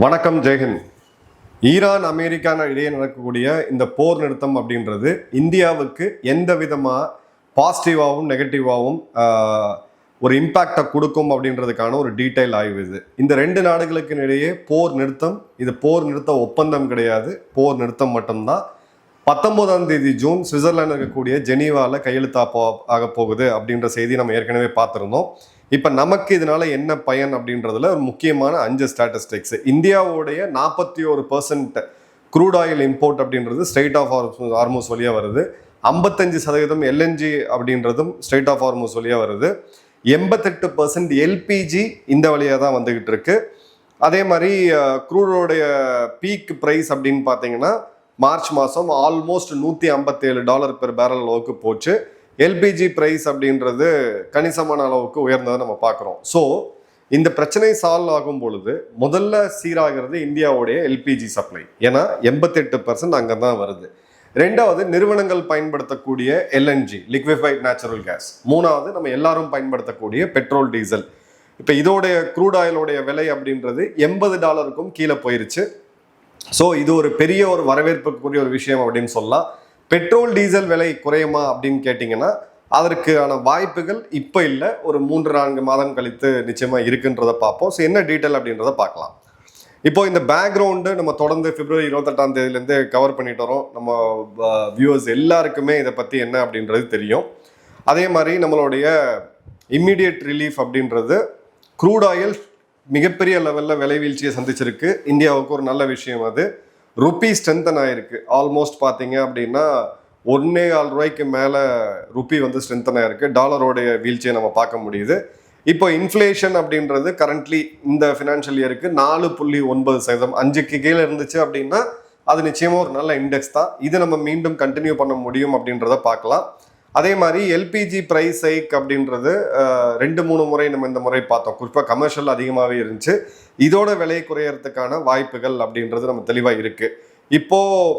வணக்கம் Jai Hind. Iran America இடையே நடக்கக்கூடிய இந்த போர் நிறுத்தம் அப்படின்றது இந்தியாவுக்கு எந்த விதமாக பாசிட்டிவாகவும் நெகட்டிவாகவும் ஒரு இம்பேக்டை கொடுக்கும் அப்படின்றதுக்கான ஒரு டீட்டெயில் ஆய்வு இது. இந்த ரெண்டு நாடுகளுக்கு இடையே போர் நிறுத்தம், இது போர் நிறுத்த ஒப்பந்தம் கிடையாது, போர் நிறுத்தம் மட்டும்தான். 19ஆம் தேதி ஜூன் சுவிட்சர்லாந்து இருக்கக்கூடிய ஜெனீவாவில் கையெழுத்தாக போகுது அப்படின்ற செய்தி நம்ம ஏற்கனவே பார்த்துருந்தோம். இப்போ நமக்கு இதனால என்ன பயன் அப்படின்றதுல ஒரு முக்கியமான 5 ஸ்டாட்டிஸ்டிக்ஸ். இந்தியாவுடைய 41% க்ரூட் ஆயில் இம்போர்ட் அப்படின்றது ஸ்ட்ரெயிட் ஆஃப் ஹார்மூஸ் வழியாக வருது. 55% எல்என்ஜி அப்படின்றதும் ஸ்ட்ரெயிட் ஆஃப் ஹார்மூஸ் வழியாக வருது. 88% எல்பிஜி இந்த வழியாக தான் வந்துகிட்டு இருக்கு. அதே மாதிரி க்ரூடோடைய பீக் ப்ரைஸ் அப்படின்னு பார்த்தீங்கன்னா மார்ச் மாதம் ஆல்மோஸ்ட் $157 பெர் பேரல் அளவுக்கு போச்சு. எல்பிஜி ப்ரைஸ் அப்படின்றது கணிசமான அளவுக்கு உயர்ந்ததை நம்ம பார்க்குறோம். ஸோ இந்த பிரச்சனை சால்வ் ஆகும் பொழுது முதல்ல சீராகிறது இந்தியாவுடைய எல்பிஜி சப்ளை. ஏன்னா 88% அங்கே தான் வருது. ரெண்டாவது, நிறுவனங்கள் பயன்படுத்தக்கூடிய எல்என்ஜி லிக்விஃபைட் நேச்சுரல் கேஸ். மூணாவது, நம்ம எல்லாரும் பயன்படுத்தக்கூடிய பெட்ரோல் டீசல். இப்போ இதோடைய க்ரூட் ஆயிலோடைய விலை அப்படின்றது $80க்கும் கீழே போயிருச்சு. ஸோ இது ஒரு பெரிய ஒரு வரவேற்புக்குரிய ஒரு விஷயம் அப்படின்னு சொல்லலாம். பெட்ரோல் டீசல் விலை குறையுமா அப்படின்னு கேட்டிங்கன்னா அதற்கான வாய்ப்புகள் இப்போ இல்லை, ஒரு 3-4 மாதம் கழித்து நிச்சயமாக இருக்குன்றதை பார்ப்போம். ஸோ என்ன டீட்டெயில் அப்படின்றத பார்க்கலாம். இப்போ இந்த பேக்ரவுண்டு நம்ம தொடர்ந்து பிப்ரவரி 28ஆம் தேதியிலேருந்து கவர் பண்ணிட்டு வரோம். நம்ம வியூவர்ஸ் எல்லாருக்குமே இதை பற்றி என்ன அப்படின்றது தெரியும். அதே மாதிரி நம்மளுடைய இம்மிடியட் ரிலீஃப் அப்படின்றது க்ரூட் ஆயில் மிகப்பெரிய லெவலில் விலை வீழ்ச்சியை சந்திச்சிருக்கு. இந்தியாவுக்கு ஒரு நல்ல விஷயம் அது. ருப்பி ஸ்ட்ரென்தன் ஆயிருக்கு. ஆல்மோஸ்ட் பார்த்தீங்க அப்படின்னா $1.25 மேலே ருப்பி வந்து ஸ்ட்ரென்தன் ஆயிருக்கு. டாலரோடைய வீழ்ச்சியை நம்ம பார்க்க முடியுது. இப்போ இன்ஃப்ளேஷன் அப்படின்றது கரண்ட்லி இந்த ஃபினான்ஷியல் இயருக்கு 4.9%, 5க்கு கீழே இருந்துச்சு அப்படின்னா அது நிச்சயமாக ஒரு நல்ல இண்டெக்ஸ் தான். இது நம்ம மீண்டும் கண்டினியூ பண்ண முடியும் அப்படின்றத பார்க்கலாம். அதே மாதிரி எல்பிஜி ப்ரைஸ் ஹைக் அப்படின்றது 2-3 முறை நம்ம இந்த முறை பார்த்தோம். குறிப்பாக கமர்ஷியல் அதிகமாகவே இருந்துச்சு. இதோட விலை குறையறதுக்கான வாய்ப்புகள் அப்படின்றது நம்ம தெளிவாக இருக்குது. இப்போது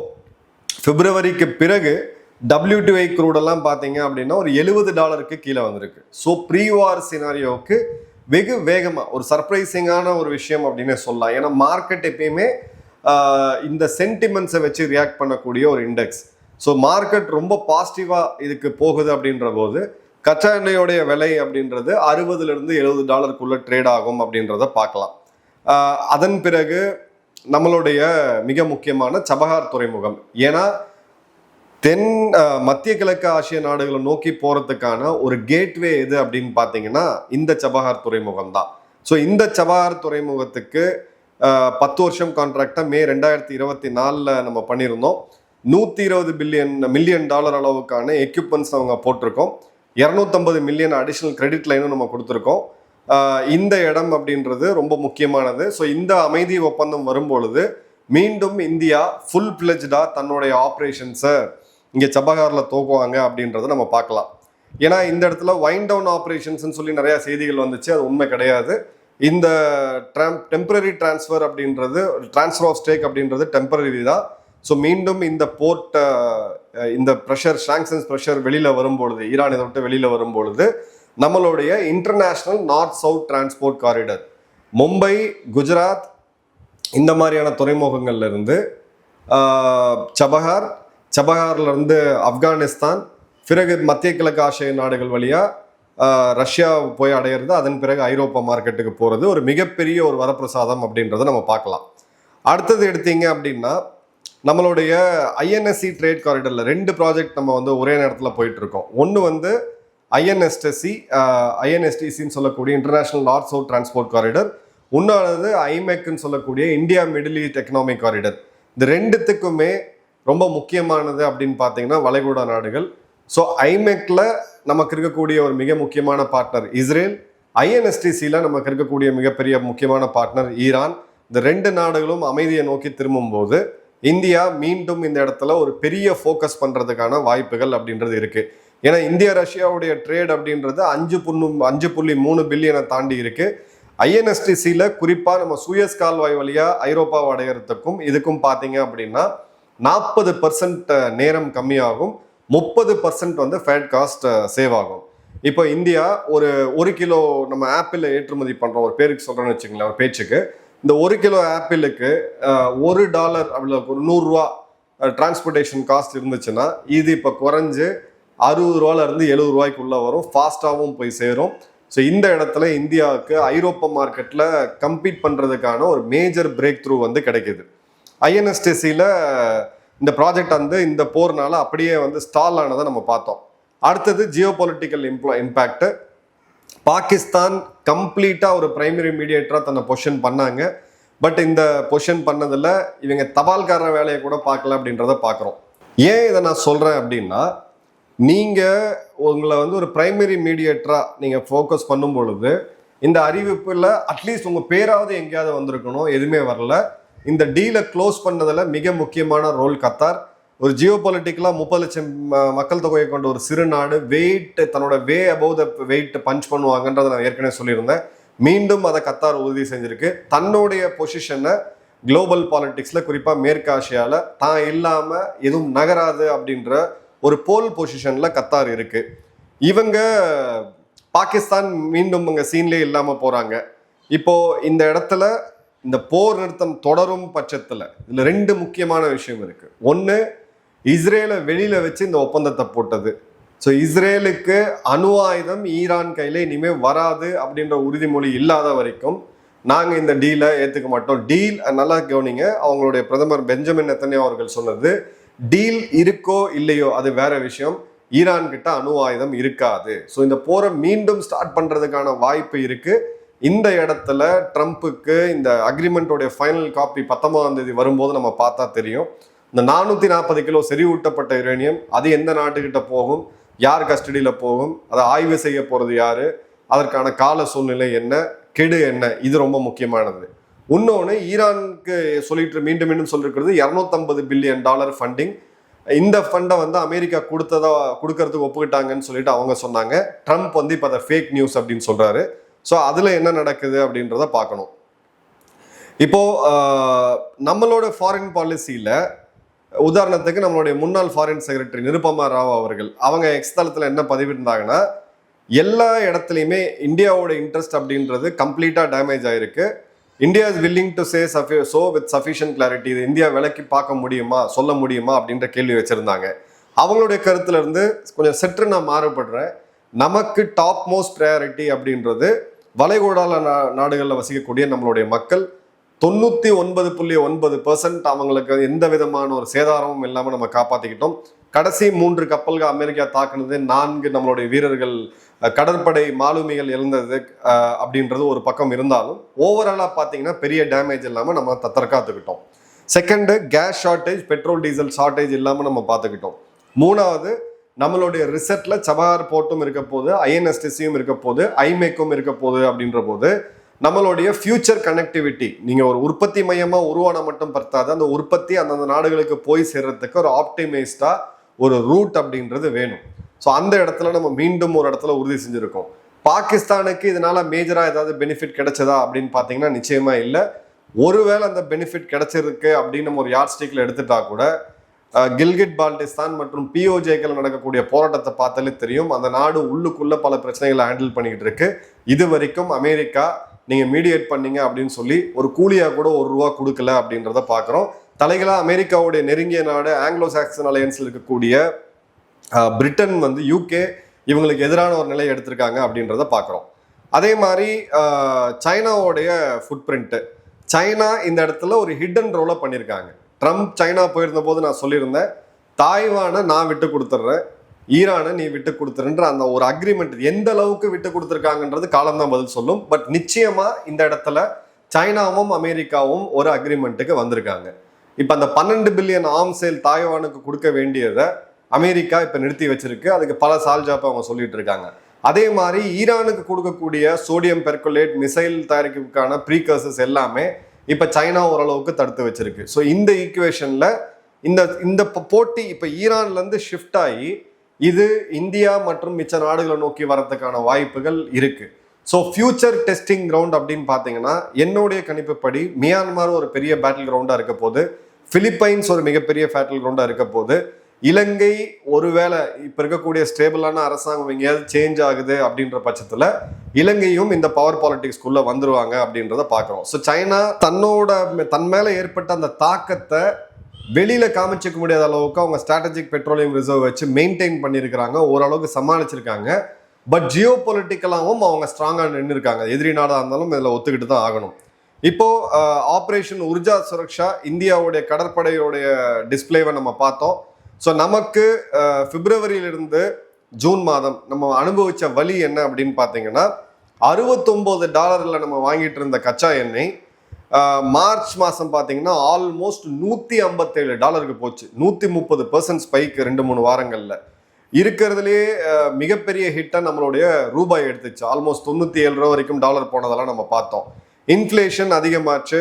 பிப்ரவரிக்கு பிறகு WTI க்ரூடெல்லாம் பார்த்தீங்க அப்படின்னா ஒரு $70க்கு கீழே வந்திருக்கு. ஸோ ப்ரீவார் சினாரியோவுக்கு வெகு வேகமாக ஒரு சர்ப்ரைசிங்கான ஒரு விஷயம் அப்படின்னு சொல்லலாம். ஏன்னா மார்க்கெட் எப்பயுமே இந்த சென்டிமெண்ட்ஸை வச்சு ரியாக்ட் பண்ணக்கூடிய ஒரு இண்டெக்ஸ். ஸோ மார்க்கெட் ரொம்ப பாசிட்டிவாக இதுக்கு போகுது அப்படின்ற போது கச்சா எண்ணெயோடைய விலை அப்படின்றது $60-70க்குள்ள ட்ரேட் ஆகும் அப்படின்றத பார்க்கலாம். அதன் பிறகு நம்மளுடைய மிக முக்கியமான சபஹார் துறைமுகம். ஏன்னா மத்திய கிழக்கு ஆசிய நாடுகளை நோக்கி போகிறதுக்கான ஒரு கேட்வே எது அப்படின்னு பார்த்தீங்கன்னா இந்த சபஹார் துறைமுகம் தான். ஸோ இந்த சபஹார் துறைமுகத்துக்கு 10 வருஷம் கான்ட்ராக்டை மே 2024 நம்ம பண்ணியிருந்தோம். $120 மில்லியன் அளவுக்கான எக்யூப்மெண்ட்ஸ் அவங்க போட்டிருக்கோம். 250 மில்லியன் அடிஷ்னல் கிரெடிட் லைனும் நம்ம கொடுத்துருக்கோம். இந்த இடம் அப்படின்றது ரொம்ப முக்கியமானது. ஸோ இந்த அமைதி ஒப்பந்தம் வரும்பொழுது மீண்டும் இந்தியா ஃபுல் பிளெஜ்டாக தன்னுடைய ஆப்ரேஷன்ஸை இங்கே சபஹாரில் துவக்குவாங்க அப்படின்றத நம்ம பார்க்கலாம். ஏன்னா இந்த இடத்துல வைண்ட் டவுன் ஆப்ரேஷன்ஸ்ன்னு சொல்லி நிறையா செய்திகள் வந்துச்சு. அது உண்மை கிடையாது. இந்த டெம்பரரி டிரான்ஸ்ஃபர் அப்படின்றது, டிரான்ஸ்ஃபர் ஆஃப் ஸ்டேக் அப்படின்றது டெம்பரரி தான். ஸோ மீண்டும் இந்த போர்ட் இந்த ப்ரெஷர், சாங்ஷன்ஸ் ப்ரெஷர் வெளியில் வரும்பொழுது, ஈரான் இதை விட்டு வெளியில் வரும்பொழுது நம்மளுடைய international north south transport corridor Mumbai, Gujarat இந்த மாதிரியான துறைமுகங்கள்ல இருந்து சபஹார்லேருந்து ஆப்கானிஸ்தான், பிறகு மத்திய கிழக்கு ஆசிய நாடுகள் வழியாக ரஷ்யா போய் அடையிறது, அதன் பிறகு ஐரோப்பா மார்க்கெட்டுக்கு போகிறது ஒரு மிகப்பெரிய ஒரு வரப்பிரசாதம் அப்படின்றத நம்ம பார்க்கலாம். அடுத்தது எடுத்தீங்க அப்படின்னா நம்மளுடைய ஐஎன்எஸ்சி ட்ரேட் காரிடரில் 2 ப்ராஜெக்ட் நம்ம வந்து ஒரே நேரத்தில் போயிட்டுருக்கோம். ஒன்று வந்து ஐஎன்எஸ்டிசின்னு சொல்லக்கூடிய international north south transport corridor. இன்னொன்று ஐமெக்னு சொல்லக்கூடிய India middle east economic corridor. இந்த ரெண்டுத்துக்குமே ரொம்ப முக்கியமானது அப்படின்னு பார்த்தீங்கன்னா வளைகுடா நாடுகள். ஸோ ஐமெக்கில் நமக்கு இருக்கக்கூடிய ஒரு மிக முக்கியமான பார்ட்னர் இஸ்ரேல், ஐஎன்எஸ்டிசியில் நமக்கு இருக்கக்கூடிய மிகப்பெரிய முக்கியமான பார்ட்னர் ஈரான். இந்த 2 நாடுகளும் அமைதியை நோக்கி திரும்பும்போது இந்தியா மீண்டும் இந்த இடத்துல ஒரு பெரிய ஃபோக்கஸ் பண்ணுறதுக்கான வாய்ப்புகள் அப்படின்றது இருக்குது. ஏன்னா இந்தியா ரஷ்யாவுடைய ட்ரேட் அப்படின்றது 5.3 பில்லியனை தாண்டி இருக்குது. ஐஎன்எஸ்டிசியில் குறிப்பாக நம்ம சூயஸ் கால்வாய் வழியாக ஐரோப்பாவை அடையிறதுக்கும் இதுக்கும் பார்த்தீங்க அப்படின்னா 40% நேரம் கம்மியாகும், 30% வந்து ஃபேட் காஸ்ட் சேவ் ஆகும். இப்போ இந்தியா ஒரு கிலோ நம்ம ஆப்பிள் ஏற்றுமதி பண்ணுறோம், ஒரு பேருக்கு சொல்கிறேன்னு வச்சுங்களேன், ஒரு பேச்சுக்கு இந்த 1 கிலோ ஆப்பிளுக்கு $1 அப்படி ஒரு 100 ரூபா டிரான்ஸ்போர்ட்டேஷன் காஸ்ட் இருந்துச்சுன்னா இது இப்போ குறைஞ்சு 60 ரூபாயிலிருந்து 70 ரூபாய்க்குள்ள வரும், ஃபாஸ்டாகவும் போய் சேரும். ஸோ இந்த இடத்துல இந்தியாவுக்கு ஐரோப்பா மார்க்கெட்டில் கம்பீட் பண்ணுறதுக்கான ஒரு மேஜர் பிரேக் த்ரூ வந்து கிடைக்கிது. INSTCயில் இந்த ப்ராஜெக்ட் வந்து இந்த போர்னால அப்படியே வந்து ஸ்டால் ஆனதை நம்ம பார்த்தோம். அடுத்தது ஜியோ பொலிட்டிக்கல் இம்பேக்ட். பாகிஸ்தான் கம்ப்ளீட்டாக ஒரு பிரைமரி மீடியேட்டராக தன்னை பொசிஷன் பண்ணாங்க. பட் இந்த பொசிஷன் பண்ணதில் இவங்க தபால்கார வேலையை கூட பார்க்கல அப்படின்றத பார்க்குறோம். ஏன் இதை நான் சொல்கிறேன் அப்படின்னா, நீங்கள் உங்களை வந்து ஒரு பிரைமரி மீடியேட்டராக நீங்கள் ஃபோக்கஸ் பண்ணும் பொழுது இந்த அறிவிப்பில் அட்லீஸ்ட் உங்கள் பேராவது எங்கேயாவது வந்திருக்கணும், எதுவுமே வரல. இந்த டீலை க்ளோஸ் பண்ணதில் மிக முக்கியமான ரோல் கத்தார். ஒரு ஜியோ பொலிட்டிக்கலாக 30 லட்சம் மக்கள் தொகையை கொண்ட ஒரு சிறு நாடு தன்னோட அபவ் த வெயிட் பஞ்ச் பண்ணுவாங்கன்றதை நான் ஏற்கனவே சொல்லியிருந்தேன். மீண்டும் அதை கத்தார் உறுதி செஞ்சிருக்கு. தன்னுடைய பொசிஷனை குளோபல் பாலிட்டிக்ஸில் குறிப்பாக மேற்கு ஆசியாவில் தான் இல்லாமல் எதுவும் நகராது அப்படின்ற ஒரு போல் பொசிஷனில் கத்தார் இருக்கு. இவங்க பாகிஸ்தான் மீண்டும் அங்கே சீன்லேயே இல்லாமல் போகிறாங்க. இப்போ இந்த இடத்துல இந்த போர் நிறுத்தம் தொடரும் பட்சத்தில் இதில் 2 முக்கியமான விஷயம் இருக்கு. ஒன்று, இஸ்ரேலை வெளியில வச்சு இந்த ஒப்பந்தத்தை போட்டது. ஸோ இஸ்ரேலுக்கு அணு ஆயுதம் ஈரான் கையில் இனிமேல் வராது அப்படின்ற உறுதிமொழி இல்லாத வரைக்கும் நாங்கள் இந்த டீலை ஏற்றுக்க மாட்டோம். டீல் நல்லா கவனிங்க, அவங்களுடைய பிரதமர் பெஞ்சமின் நெத்தன்யாஹூ அவர்கள் சொன்னது, டீல் இருக்கோ இல்லையோ அது வேற விஷயம், ஈரான் கிட்ட அணு ஆயுதம் இருக்காது. ஸோ இந்த போரை மீண்டும் ஸ்டார்ட் பண்றதுக்கான வாய்ப்பு இருக்கு. இந்த இடத்துல ட்ரம்ப்புக்கு இந்த அக்ரிமெண்டோடைய ஃபைனல் காப்பி 19ஆம் தேதி வரும்போது நம்ம பார்த்தா தெரியும். இந்த 440 கிலோ செறிவூட்டப்பட்ட யுரேனியம் அது எந்த நாட்டுக்கிட்ட போகும், யார் கஸ்டடியில் போகும், அதை ஆய்வு செய்ய போறது யாரு, அதற்கான கால சூழ்நிலை என்ன, கெடு என்ன, இது ரொம்ப முக்கியமானது. இன்னொன்று, ஈரானுக்கு சொல்லிட்டு மீண்டும் மீண்டும் சொல்லிருக்கிறது $250 பில்லியன் ஃபண்டிங். இந்த ஃபண்டை வந்து அமெரிக்கா கொடுக்கறதுக்கு ஒப்புக்கிட்டாங்கன்னு சொல்லிட்டு அவங்க சொன்னாங்க. ட்ரம்ப் வந்து இப்போ அதை ஃபேக் நியூஸ் அப்படின்னு சொல்றாரு. ஸோ அதில் என்ன நடக்குது அப்படின்றத பார்க்கணும். இப்போ நம்மளோட ஃபாரின் பாலிசியில் உதாரணத்துக்கு நம்மளுடைய முன்னாள் ஃபாரின் செக்ரட்டரி நிருபமா ராவ் அவர்கள் அவங்க எக்ஸ் தளத்தில் என்ன பதிவிருந்தாங்கன்னா, எல்லா இடத்துலையுமே இந்தியாவோட இன்ட்ரெஸ்ட் அப்படின்றது கம்ப்ளீட்டாக டேமேஜ் ஆயிருக்கு. India is willing to say so with sufficient clarity. இது இந்தியா விலக்கி பார்க்க முடியுமா, சொல்ல முடியுமா அப்படின்ற கேள்வி வச்சிருந்தாங்க. அவங்களுடைய கருத்துல இருந்து கொஞ்சம் சற்று நான் மாறுபடுறேன். நமக்கு டாப் மோஸ்ட் ப்ரையாரிட்டி அப்படின்றது வளைகுடால நாடுகளில் வசிக்கக்கூடிய நம்மளுடைய மக்கள். 99.9% அவங்களுக்கு எந்த விதமான ஒரு சேதாரமும் இல்லாமல் நம்ம காப்பாற்றிக்கிட்டோம். கடைசி 3 கப்பல்கள் அமெரிக்கா தாக்குனது, 4 நம்மளுடைய வீரர்கள் கடற்படை மாலுமிகள் இழந்தது அப்படின்றது ஒரு பக்கம் இருந்தாலும் ஓவராலாக பார்த்தீங்கன்னா பெரிய டேமேஜ் இல்லாமல் நம்ம தற்காத்துக்கிட்டோம். Second, gas shortage, petrol diesel shortage இல்லாமல் நம்ம பார்த்துக்கிட்டோம். 3வது, நம்மளுடைய ரிசர்ட்ல சபார் போர்ட்டும் இருக்க போது, INSTCயும் இருக்க போது, ஐமேக்கும் இருக்க போது. அப்படின்ற போது நம்மளுடைய ஃபியூச்சர் கனெக்டிவிட்டி, நீங்க ஒரு உற்பத்தி மையமா உருவான மட்டும் பத்தாது, அந்த உற்பத்தி அந்தந்த நாடுகளுக்கு போய் சேர்றதுக்கு ஒரு ஆப்டிமைஸ்டா ஒரு ரூட் அப்படின்றது வேணும். ஸோ அந்த இடத்துல நம்ம மீண்டும் ஒரு இடத்துல உறுதி செஞ்சிருக்கோம். பாகிஸ்தானுக்கு இதனால மேஜரா ஏதாவது பெனிஃபிட் கிடைச்சதா அப்படின்னு பார்த்தீங்கன்னா நிச்சயமா இல்லை. ஒருவேளை அந்த பெனிஃபிட் கிடைச்சிருக்கு அப்படின்னு நம்ம ஒரு யார்ஸ்டிக்ல எடுத்துட்டா கூட, கில்கிட் பால்டிஸ்தான் மற்றும் POJக்கள் நடக்கக்கூடிய போராட்டத்தை பார்த்தாலே தெரியும், அந்த நாடு உள்ளுக்குள்ள பல பிரச்சனைகளை ஹேண்டில் பண்ணிக்கிட்டு இருக்கு. இது வரைக்கும் அமெரிக்கா நீங்க மீடியேட் பண்ணீங்க அப்படின்னு சொல்லி ஒரு கூலியா கூட $1 கொடுக்கல அப்படின்றத பாக்குறோம். தலைகளா அமெரிக்காவுடைய நெருங்கிய நாடு ஆங்கிலோ சாக்சன் அலையன்ஸ்ல இருக்கக்கூடிய பிரிட்டன் வந்து UK இவங்களுக்கு எதிரான ஒரு நிலையை எடுத்திருக்காங்க அப்படின்றத பார்க்குறோம். அதே மாதிரி சைனாவுடைய ஃபுட் பிரிண்ட், சைனா இந்த இடத்துல ஒரு ஹிடன் ரோலை பண்ணியிருக்காங்க. ட்ரம்ப் சைனா போயிருந்த போது நான் சொல்லியிருந்தேன், தாய்வானை நான் விட்டு கொடுத்துட்றேன், ஈரானை நீ விட்டு கொடுத்துருன்ற அந்த ஒரு அக்ரிமெண்ட் எந்த அளவுக்கு விட்டு கொடுத்துருக்காங்கன்றது காலம்தான் பதில் சொல்லும். பட் நிச்சயமா இந்த இடத்துல சைனாவும் அமெரிக்காவும் ஒரு அக்ரிமெண்ட்டுக்கு வந்திருக்காங்க. இப்போ அந்த 12 பில்லியன் ஆர்ம் சேல் தாய்வானுக்கு கொடுக்க வேண்டியதை அமெரிக்கா இப்போ நிறுத்தி வச்சிருக்கு. அதுக்கு பல சால்ஜாப்பை அவங்க சொல்லிட்டு இருக்காங்க. அதே மாதிரி ஈரானுக்கு கொடுக்கக்கூடிய சோடியம் பெர்குலேட் மிசைல் தயாரிப்புக்கான ப்ரீகர்சஸ் எல்லாமே இப்போ சைனா ஓரளவுக்கு தடுத்து வச்சிருக்கு. ஸோ இந்த ஈக்குவேஷன்ல இந்த போட்டி இப்போ ஈரான்லேருந்து ஷிஃப்ட் ஆகி இது இந்தியா மற்றும் மிச்ச நாடுகளை நோக்கி வரதுக்கான வாய்ப்புகள் இருக்கு. ஸோ ஃபியூச்சர் டெஸ்டிங் கிரவுண்ட் அப்படின்னு பார்த்தீங்கன்னா என்னுடைய கணிப்புப்படி மியான்மர் ஒரு பெரிய பேட்டில் கிரவுண்டாக இருக்க போது, பிலிப்பைன்ஸ் ஒரு மிகப்பெரிய பேட்டில் கிரவுண்டாக இருக்க போது, இலங்கை ஒருவேளை இப்போ இருக்கக்கூடிய ஸ்டேபிளான அரசாங்கம் எங்கேயாவது சேஞ்ச் ஆகுது அப்படின்ற பட்சத்தில் இலங்கையும் இந்த பவர் பாலிடிக்ஸ்குள்ள வந்துருவாங்க அப்படின்றத பார்க்குறோம். ஸோ சைனா தன் மேல ஏற்பட்ட அந்த தாக்கத்தை வெளியில காமிச்சிக்க முடியாத அளவுக்கு அவங்க ஸ்ட்ராட்டஜிக் பெட்ரோலியம் ரிசர்வ் வச்சு மெயின்டைன் பண்ணியிருக்கிறாங்க, ஓரளவுக்கு சமாளிச்சிருக்காங்க. பட் ஜியோ பொலிட்டிக்கலாகவும் அவங்க ஸ்ட்ராங்காக நின்று இருக்காங்க. எதிரி நாடாக இருந்தாலும் இதில் ஒத்துக்கிட்டு தான் ஆகணும். இப்போ ஆப்ரேஷன் உர்ஜா சுரக்ஷா இந்தியாவுடைய கடற்படையோடைய டிஸ்பிளேவை நம்ம பார்த்தோம். ஸோ நமக்கு பிப்ரவரியிலிருந்து ஜூன் மாதம் நம்ம அனுபவிச்ச வழி என்ன அப்படின்னு பார்த்தீங்கன்னா, $69 நம்ம வாங்கிட்டு இருந்த கச்சா எண்ணெய் மார்ச் மாதம் பார்த்தீங்கன்னா ஆல்மோஸ்ட் $157 போச்சு. 130% ஸ்பைக் 2-3 வாரங்களில். இருக்கிறதுலே மிகப்பெரிய ஹிட்டை நம்மளுடைய ரூபாய் எடுத்துச்சு. ஆல்மோஸ்ட் $97 வரைக்கும் டாலர் போனதெல்லாம் நம்ம பார்த்தோம். இன்ஃப்ளேஷன் அதிகமாச்சு.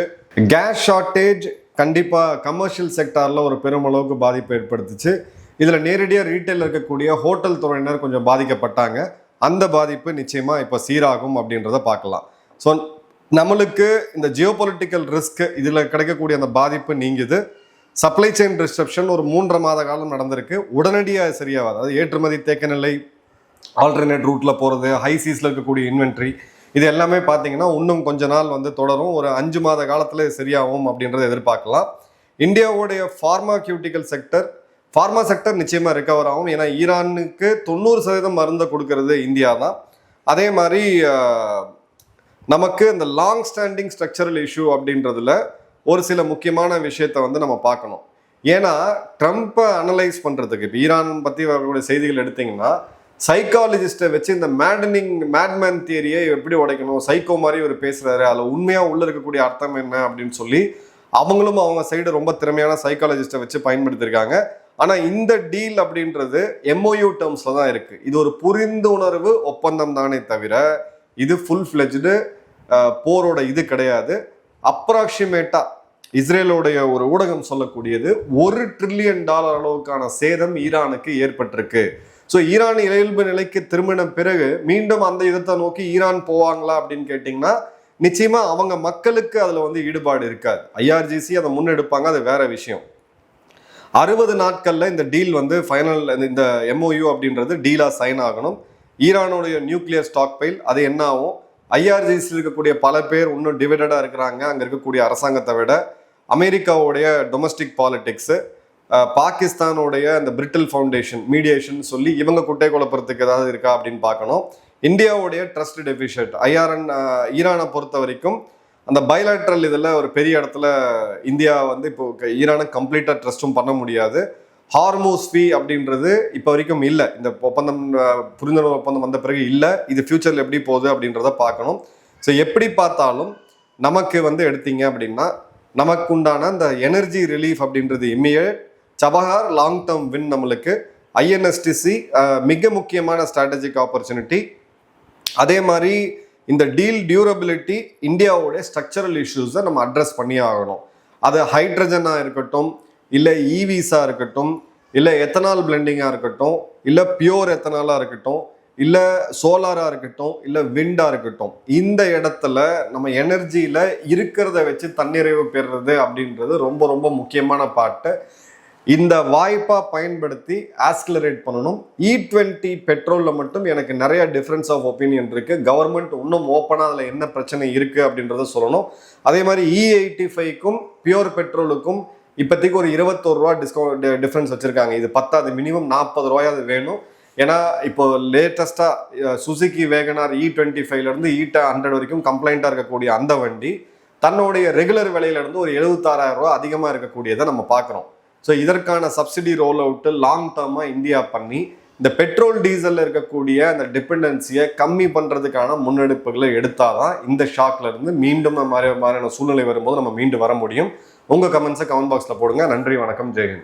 கேஸ் ஷார்ட்டேஜ் கண்டிப்பாக கமர்ஷியல் செக்டாரில் ஒரு பெருமளவுக்கு பாதிப்பு ஏற்படுத்துச்சு. இதில் நேரடியாக ரீட்டைல் இருக்கக்கூடிய ஹோட்டல் துறையினர் கொஞ்சம் பாதிக்கப்பட்டாங்க. அந்த பாதிப்பு நிச்சயமாக இப்போ சீராகும் அப்படின்றத பார்க்கலாம். ஸோ நம்மளுக்கு இந்த ஜியோ பொலிட்டிக்கல் ரிஸ்க் இதில் கிடைக்கக்கூடிய அந்த பாதிப்பு நீங்குது. சப்ளை செயின் டிஸ்ட்ரப்ஷன் ஒரு 3.5 மாத காலம் நடந்திருக்கு. உடனடியாக சரியாகாது. அதாவது ஏற்றுமதி தேக்க நிலை, ஆல்டர்னேட் ரூட்டில் போகிறது, ஹை சீஸில் இருக்கக்கூடிய இன்வென்ட்ரி, இது எல்லாமே பார்த்தீங்கன்னா இன்னும் கொஞ்ச நாள் தொடரும். ஒரு 5 மாத காலத்தில் சரியாகும் அப்படின்றத எதிர்பார்க்கலாம். இந்தியாவுடைய ஃபார்மா செக்டர் நிச்சயமாக ரெக்கவர் ஆகும். ஏன்னா ஈரானுக்கு 90% மருந்தை கொடுக்கறது இந்தியா தான். அதே மாதிரி நமக்கு இந்த லாங் ஸ்டாண்டிங் ஸ்ட்ரக்சரல் இஷ்யூ அப்படின்றதுல ஒரு சில முக்கியமான விஷயத்தை நம்ம பார்க்கணும். ஏன்னா ட்ரம்ப்பை அனலைஸ் பண்ணுறதுக்கு இப்போ ஈரான் பற்றி வரக்கூடிய செய்திகள் எடுத்திங்கன்னா, சைக்காலஜிஸ்ட்டை வச்சு இந்த மேட்மேன் தியரியை எப்படி உடைக்கணும், சைக்கோ மாதிரி ஒரு பேசுகிறாரு, அதில் உண்மையாக உள்ளே இருக்கக்கூடிய அர்த்தம் என்ன அப்படின்னு சொல்லி அவங்களும் அவங்க சைடு ரொம்ப திறமையான சைக்காலஜிஸ்ட்டை வச்சு பயன்படுத்தியிருக்காங்க. ஆனால் இந்த டீல் அப்படின்றது MOU டேர்ம்ஸில் தான் இருக்குது. இது ஒரு புரிந்துணர்வு ஒப்பந்தம் தானே தவிர இது ஃபுல் ஃப்ளெஜ்டு போரோட இது கிடையாது. அப்ராக்சிமேட்டாக இஸ்ரேலோடைய ஒரு ஊடகம் சொல்லக்கூடியது $1 trillion அளவுக்கான சேதம் ஈரானுக்கு ஏற்பட்டிருக்கு. ஸோ ஈரான் இயல்பு நிலைக்கு திரும்பின பிறகு மீண்டும் அந்த யுத்தத்தை நோக்கி ஈரான் போவாங்களா அப்படின்னு கேட்டிங்கன்னா, நிச்சயமா அவங்க மக்களுக்கு அதில் ஈடுபாடு இருக்காது. IRGC அதை முன்னெடுப்பாங்க, அது வேற விஷயம். 60 நாட்களில் இந்த டீல் ஃபைனல், இந்த MOU அப்படின்றது டீலாக சைன் ஆகணும். ஈரானுடைய நியூக்ளியர் ஸ்டாக் பைல் அது என்ன ஆகும்? IRGC இருக்கக்கூடிய பல பேர் இன்னும் டிவைடடாக இருக்கிறாங்க. அங்கே இருக்கக்கூடிய அரசாங்கத்தை விட அமெரிக்காவுடைய டொமஸ்டிக் பாலிடிக்ஸு, பாகிஸ்தானுடைய அந்த பிரிட்டில் ஃபவுண்டேஷன் மீடியேஷன் சொல்லி இவங்க குட்டை குழப்பறதுக்கு ஏதாவது இருக்கா அப்படின்னு பார்க்கணும். இந்தியாவுடைய ட்ரஸ்ட் டெபிஷிட் ஈரானை பொறுத்த வரைக்கும் அந்த பைலேட்ரல் இதில் ஒரு பெரிய இடத்துல இந்தியா இப்போ ஈரானை கம்ப்ளீட்டாக ட்ரஸ்ட்டும் பண்ண முடியாது. ஹார்மூஸ் ஃபீ அப்படின்றது இப்போ வரைக்கும் இல்லை. இந்த ஒப்பந்தம் புரிந்துணர்வு ஒப்பந்தம் வந்த பிறகு இல்லை. இது ஃபியூச்சரில் எப்படி போகுது அப்படின்றத பார்க்கணும். ஸோ எப்படி பார்த்தாலும் நமக்கு எடுத்தீங்க அப்படின்னா நமக்கு உண்டான அந்த எனர்ஜி ரிலீஃப் அப்படின்றது immediate, Chabahar long term win நம்மளுக்கு, INSTC மிக முக்கியமான ஸ்ட்ராட்டஜிக் ஆப்பர்ச்சுனிட்டி. அதே மாதிரி இந்த டீல் டியூரபிலிட்டி, இந்தியாவுடைய ஸ்ட்ரக்சரல் இஷ்யூஸை நம்ம அட்ரஸ் பண்ணி ஆகணும். அது ஹைட்ரஜனாக இருக்கட்டும், இல்லை EVஸாக இருக்கட்டும், இல்லை எத்தனால் பிளெண்டிங்காக இருக்கட்டும், இல்லை பியூர் எத்தனாலாக இருக்கட்டும், இல்லை சோலாராக இருக்கட்டும், இல்லை விண்டாக இருக்கட்டும், இந்த இடத்துல நம்ம எனர்ஜியில் இருக்கிறத வச்சு தன்னிறைவு பெறுறது அப்படின்றது ரொம்ப ரொம்ப முக்கியமான பாட்டு. இந்த வாய்ப்பாக பயன்படுத்தி ஆஸ்கிலரேட் பண்ணணும். E20 பெட்ரோலில் மட்டும் எனக்கு நிறைய டிஃப்ரென்ஸ் ஆஃப் ஒப்பீனியன் இருக்குது. கவர்மெண்ட் இன்னும் ஓப்பனாக அதில் என்ன பிரச்சனை இருக்குது அப்படின்றத சொல்லணும். அதே மாதிரி E85க்கும் பியூர் பெட்ரோலுக்கும் இப்போதைக்கு ஒரு $21 டிஃப்ரென்ஸ் வச்சுருக்காங்க. இது பத்தாது, மினிமம் $40 அது வேணும். ஏன்னா இப்போ லேட்டஸ்ட்டாக சுசுகி வேகனார் E25லேருந்து E100 வரைக்கும் கம்ப்ளைண்ட்டாக இருக்கக்கூடிய அந்த வண்டி தன்னுடைய ரெகுலர் விலையிலேருந்து ஒரு $76,000 அதிகமாக இருக்கக்கூடியதை நம்ம பார்க்குறோம். ஸோ இதற்கான சப்சிடி ரோல் அவுட்டு லாங் டேர்மாக இந்தியா பண்ணி இந்த பெட்ரோல் டீசலில் இருக்கக்கூடிய அந்த டிபெண்டன்சியை கம்மி பண்ணுறதுக்கான முன்னெடுப்புகளை எடுத்தாதான் இந்த ஷாக்லேருந்து மீண்டும் மாதிரியான சூழ்நிலை வரும்போது நம்ம மீண்டு வர முடியும். உங்கள் கமெண்ட்ஸை கமெண்ட் பாக்ஸில் போடுங்க. நன்றி, வணக்கம், ஜெயஹிந்த்.